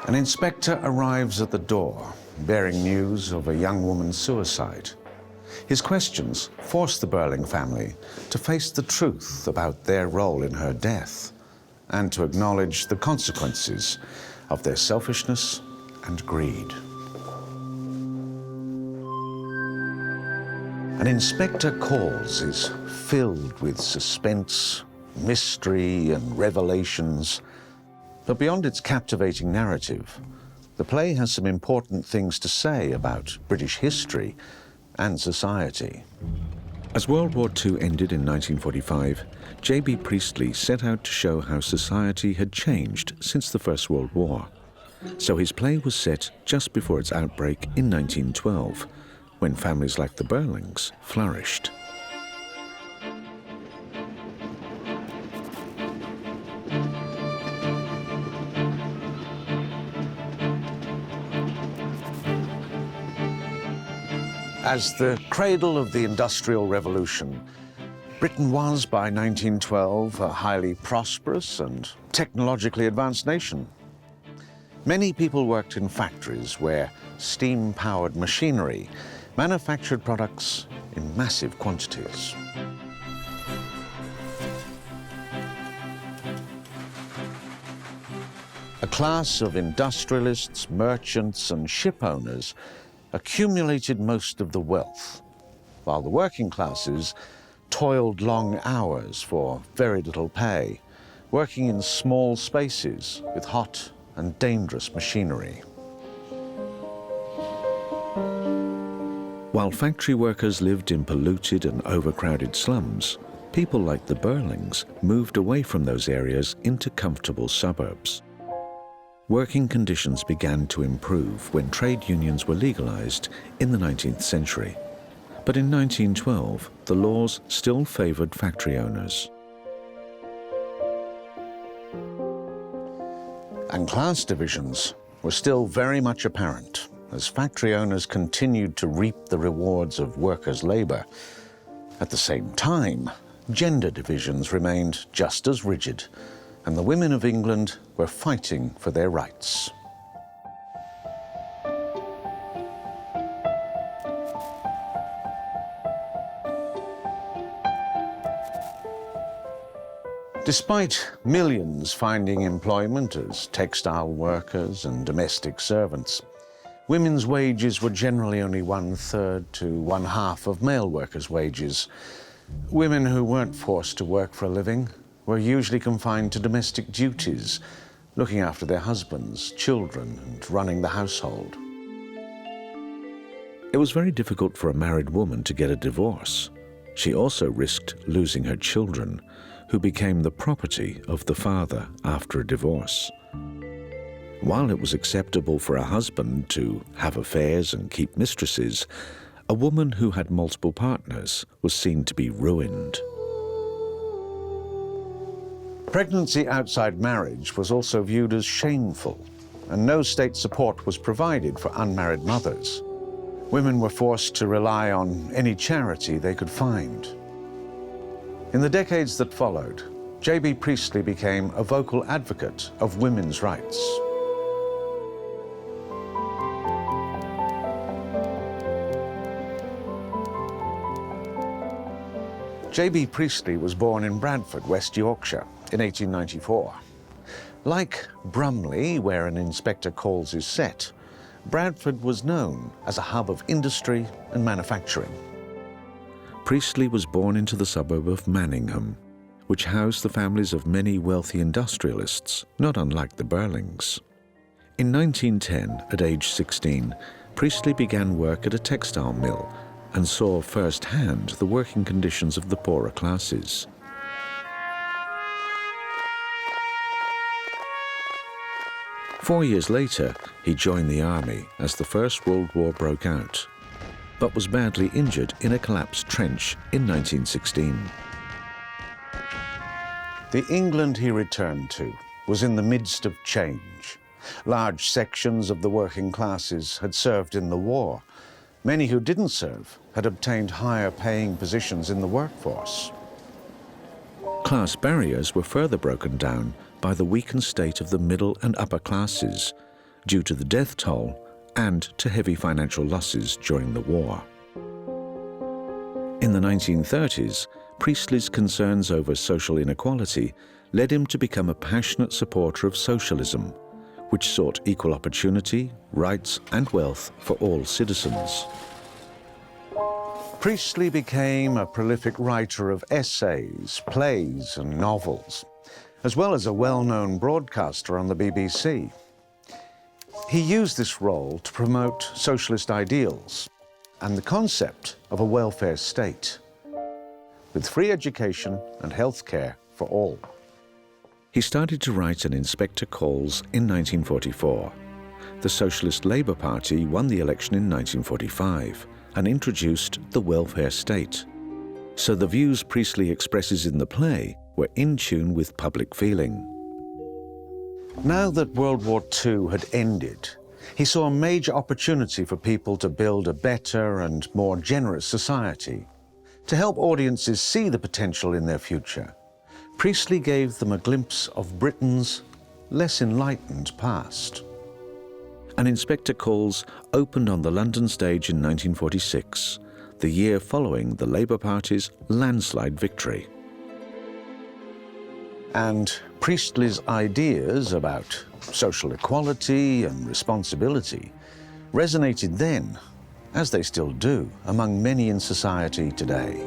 An inspector arrives at the door, bearing news of a young woman's suicide. His questions force the Burling family to face the truth about their role in her death and to acknowledge the consequences of their selfishness and greed. An Inspector Calls is filled with suspense, mystery, and revelations. But beyond its captivating narrative, the play has some important things to say about British history and society. As World War II ended in 1945, J.B. Priestley set out to show how society had changed since the First World War. So his play was set just before its outbreak in 1912, when families like the Burlings flourished. As the cradle of the Industrial Revolution, Britain was, by 1912, a highly prosperous and technologically advanced nation. Many people worked in factories where steam-powered machinery manufactured products in massive quantities. A class of industrialists, merchants, and ship owners accumulated most of the wealth, while the working classes toiled long hours for very little pay, working in small spaces with hot and dangerous machinery. While factory workers lived in polluted and overcrowded slums, people like the Burlings moved away from those areas into comfortable suburbs. Working conditions began to improve when trade unions were legalized in the 19th century. But in 1912, the laws still favored factory owners. And class divisions were still very much apparent as factory owners continued to reap the rewards of workers' labor. At the same time, gender divisions remained just as rigid, and the women of England were fighting for their rights. Despite millions finding employment as textile workers and domestic servants, women's wages were generally only 1/3 to 1/2 of male workers' wages. Women who weren't forced to work for a living were usually confined to domestic duties, looking after their husbands, children, and running the household. It was very difficult for a married woman to get a divorce. She also risked losing her children, who became the property of the father after a divorce. While it was acceptable for a husband to have affairs and keep mistresses, a woman who had multiple partners was seen to be ruined. Pregnancy outside marriage was also viewed as shameful, and no state support was provided for unmarried mothers. Women were forced to rely on any charity they could find. In the decades that followed, J.B. Priestley became a vocal advocate of women's rights. J.B. Priestley was born in Bradford, West Yorkshire, in 1894. Like Brumley, where An Inspector Calls is set, Bradford was known as a hub of industry and manufacturing. Priestley was born into the suburb of Manningham, which housed the families of many wealthy industrialists, not unlike the Burlings. In 1910, at age 16, Priestley began work at a textile mill and saw firsthand the working conditions of the poorer classes. Four years later, he joined the army as the First World War broke out, but was badly injured in a collapsed trench in 1916. The England he returned to was in the midst of change. Large sections of the working classes had served in the war. Many who didn't serve had obtained higher paying positions in the workforce. Class barriers were further broken down by the weakened state of the middle and upper classes, due to the death toll and to heavy financial losses during the war. In the 1930s, Priestley's concerns over social inequality led him to become a passionate supporter of socialism, which sought equal opportunity, rights and wealth for all citizens. Priestley became a prolific writer of essays, plays and novels, as well as a well-known broadcaster on the BBC. He used this role to promote socialist ideals and the concept of a welfare state, with free education and health care for all. He started to write an Inspector Calls in 1944. The Socialist Labour Party won the election in 1945 and introduced the welfare state. So the views Priestley expresses in the play were in tune with public feeling. Now that World War II had ended, he saw a major opportunity for people to build a better and more generous society. To help audiences see the potential in their future, Priestley gave them a glimpse of Britain's less enlightened past. An Inspector Calls opened on the London stage in 1946, the year following the Labour Party's landslide victory. And Priestley's ideas about social equality and responsibility resonated then, as they still do, among many in society today.